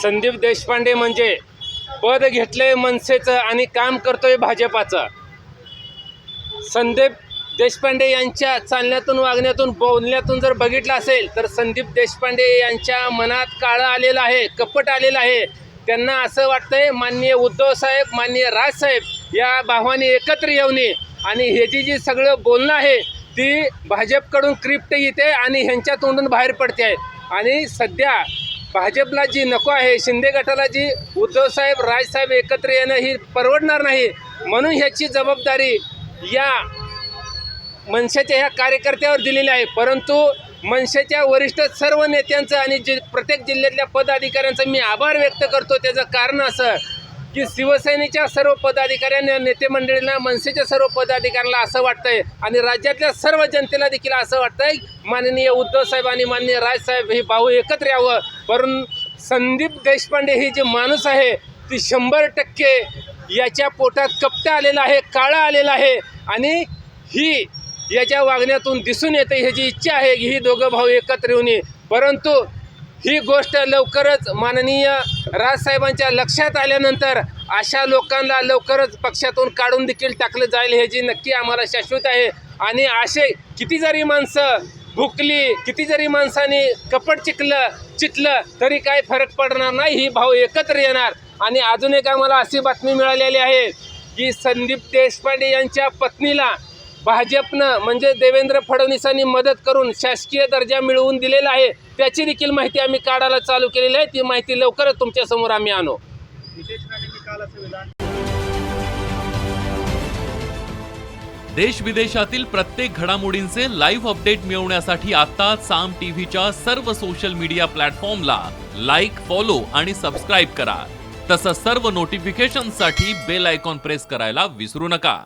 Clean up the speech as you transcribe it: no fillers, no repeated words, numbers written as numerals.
संदीप देशपांडे म्हणजे पद घेतलंय मनसेचं आणि काम करतोय भाजपाचं. संदीप देशपांडे यांच्या चालण्यातून, वागण्यातून, बोलण्यातून जर बघितलं असेल तर संदीप देशपांडे यांच्या मनात काळं आलेलं आहे, कपट आलेलं आहे. त्यांना असं वाटतंय माननीय उद्धव साहेब, माननीय राजसाहेब या भावाने एकत्र येऊन आणि हे जी सगळं बोलणं आहे ती भाजपकडून क्रिप्ट येते आणि ह्यांच्या तोंडून बाहेर पडते आहे. आणि सध्या भाजपला जी नको आहे, शिंदे गटाला जी उद्धव साहेब, राजसाहेब एकत्र येणं ही परवडणार नाही. म्हणून ह्याची जबाबदारी या मनसेच्या ह्या कार्यकर्त्यावर दिलेली आहे. परंतु मनसेच्या वरिष्ठ सर्व नेत्यांचं आणि प्रत्येक जिल्ह्यातल्या पदाधिकाऱ्यांचं मी आभार व्यक्त करतो. त्याचं कारण असं की शिवसेनेच्या सर्व पदाधिकाऱ्यांना, नेते मंडळींना, मनसेच्या सर्व पदाधिकाऱ्यांना असं वाटतंय आणि राज्यातल्या सर्व जनतेला देखील असं वाटतंय माननीय उद्धव साहेब आणि माननीय राजसाहेब हे भाऊ एकत्र यावं. परंतु संदीप देशपांडे ही जे माणूस आहे ती 100% याच्या पोटात कपट आलेला आहे, काळं आलेलं आहे आणि ही याच्या वागण्यातून दिसून येते. ह्याची इच्छा आहे की ही दोघं भाऊ एकत्र येऊन. परंतु ही गोष्ट लवकरच माननीय राजसाहेबांच्या लक्षात आल्यानंतर अशा लोकांना लवकरच पक्षातून काढून देखील टाकलं जाईल ह्याची नक्की आम्हाला शाश्वत आहे. आणि असे किती जरी माणसं भुकली, किती जरी माणसाने कपट चितलं तरी काय फरक पडणार नाही. ही भाऊ एकत्र येणार. आणि अजून एक आम्हाला अशी बातमी मिळालेली आहे की संदीप देशपांडे यांच्या पत्नीला भाजपनं म्हणजे देवेंद्र फडणवीसांनी मदत करून शासकीय दर्जा मिळवून दिलेला आहे. त्याची देखील माहिती आम्ही काढायला चालू केलेली आहे. ती माहिती लवकरच तुमच्यासमोर आम्ही आणू. देश विदेशातील प्रत्येक घडामोडींचे लाईव्ह अपडेट मिळवण्यासाठी आता साम टीव्हीच्या सर्व सोशल मीडिया प्लॅटफॉर्मला लाईक, फॉलो आणि सबस्क्राईब करा. तसंच सर्व नोटिफिकेशनसाठी बेल आयकॉन प्रेस करायला विसरू नका.